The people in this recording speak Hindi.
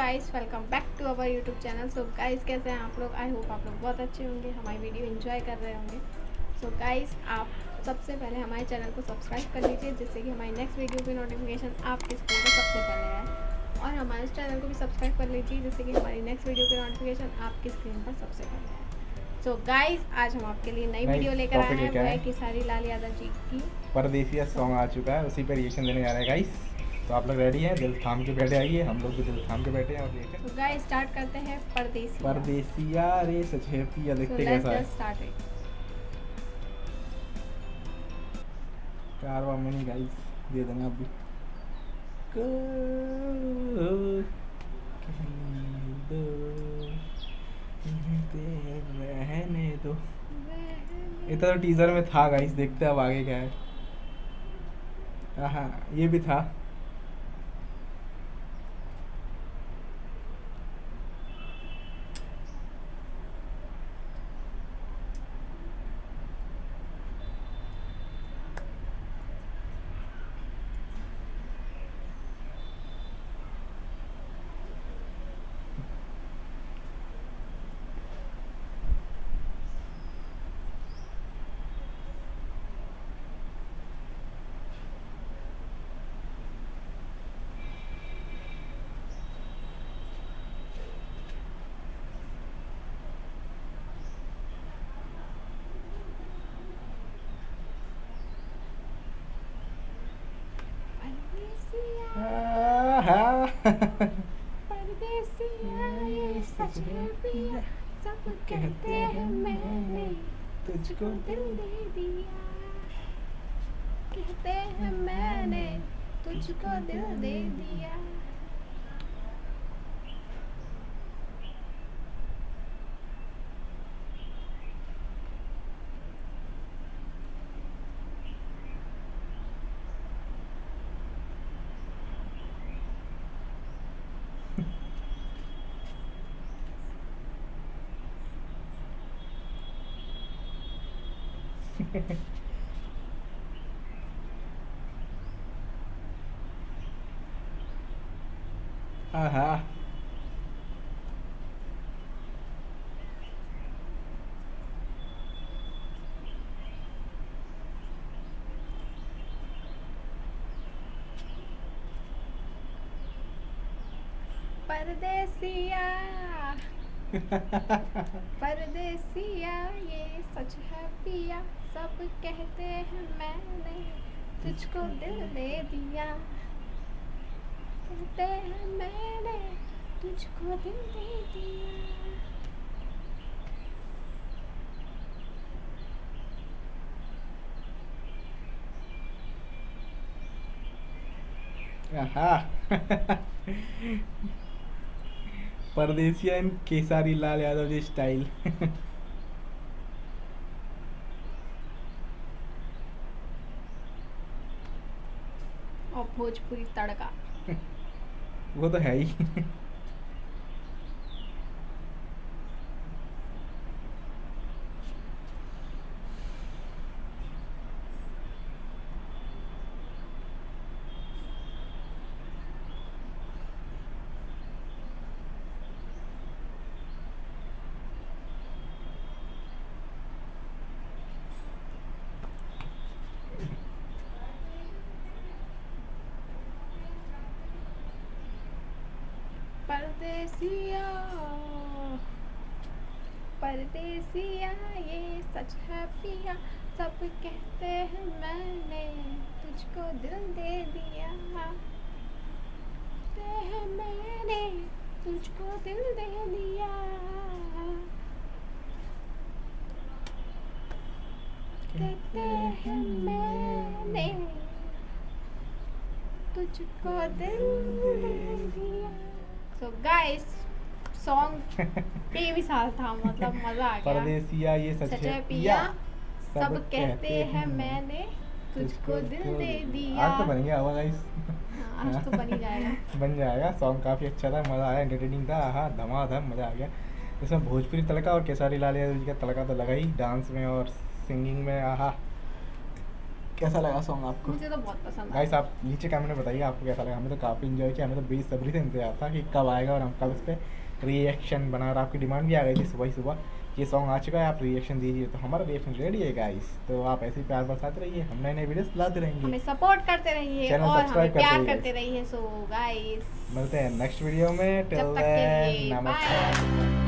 Guys, welcome back to our YouTube channel. So guys, कैसे हैं आप लोग? आई होप आप लोग बहुत अच्छे होंगे, हमारी वीडियो एंजॉय कर रहे होंगे। सो गाइस, आप सबसे पहले हमारे चैनल को सब्सक्राइब कर लीजिए, जिससे कि हमारी नेक्स्ट वीडियो की नोटिफिकेशन आपके स्क्रीन पर सबसे पहले आए। और हमारे इस चैनल को भी सब्सक्राइब कर लीजिए, जिससे कि हमारी नेक्स्ट वीडियो की नोटिफिकेशन आपकी स्क्रीन पर सबसे पहले आए। सो गाइस, आज हम आपके लिए नई वीडियो लेकर आए हैं, वो है खेसारी लाल यादव जी की परदेसिया सॉन्ग आ चुका है, उसी पर रिएक्शन देने जा रहे हैं गाइस। तो आप लोग रेडी हैं? दिल थाम के बैठे आइए, हम लोग भी दिल थाम के बैठे हैं और रिएक्शन। तो गाइस, स्टार्ट करते हैं परदेसिया। परदेसिया रे सच है पिया, देखते कैसा है। स्टार्ट है कारवा में नहीं गाइस, दे देना अभी। रहने दो। इतना तो टीजर में था गाइस, देखते अब आगे क्या है। हाँ, ये भी था। परदेसिया ये सच है पिया, सब कहते हैं मैंने तुझको दिल दे दिया। कहते हैं मैंने तुझको दिल दे दिया। आहा, परदेसिया परदेसिया ये सच है पिया, सब कहते हैं मैंने तुझको दिल दे दिया। कहते हैं मैंने तुझको दिल दे दिया। आहा। परदेसिया इन केसारी लाल यादव जी स्टाइल। और भोजपुरी तड़का। वो तो है ही। परदेसिया परदेसिया ये सच है पिया, सब कहते हैं मैंने तुझको दिल दे दिया। कहते हैं मैंने तुझको दिल दे दिया। कहते हैं मैंने तुझको दिल दे दिया। तो गाइस, सॉन्ग बेमिसाल था, मतलब मजा आ गया। परदेसिया ये सच है पिया, सब कहते हैं मैंने तुझको दिल दे दिया। आज तो बन गया होगा गाइस। आज तो बन ही जाएगा। बन जाएगा। सॉन्ग काफ़ी अच्छा था, मज़ा आया, एंटरटेनिंग था। हाँ, धमाधम मज़ा आ गया। इसमें भोजपुरी तड़का और केसारी लाल यादव जी का तड़का तो लगा ही, डांस में और सिंगिंग में। आहा, कैसा लगा सॉन्ग आपको? मुझे तो बहुत पसंद गाइस आया। आप नीचे कमेंट में बताइए आपको कैसा लगा। हमें तो काफ़ी इन्जॉय किया, हमें तो बेसब्री से इंतजार था कि कब आएगा और हम कब इस पर रिएक्शन बना। और आपकी डिमांड भी आ गई थी सुबह ही सुबह, ये सॉन्ग आ चुका है, आप रिएक्शन दीजिए। तो हमारा रिएक्शन रेडी है गाइस, तो आप ऐसे ही प्यार बरसाते रहिए, हम नए नए वीडियोस लाते रहेंगे। हमें सपोर्ट करते रहिए चैनल और हमें सब्सक्राइब करते प्यार रहिए। करते रहिए। सो गाइस मिलते हैं नेक्स्ट वीडियो में। जब टिल तक के देन लिए नमस्कार। बाय।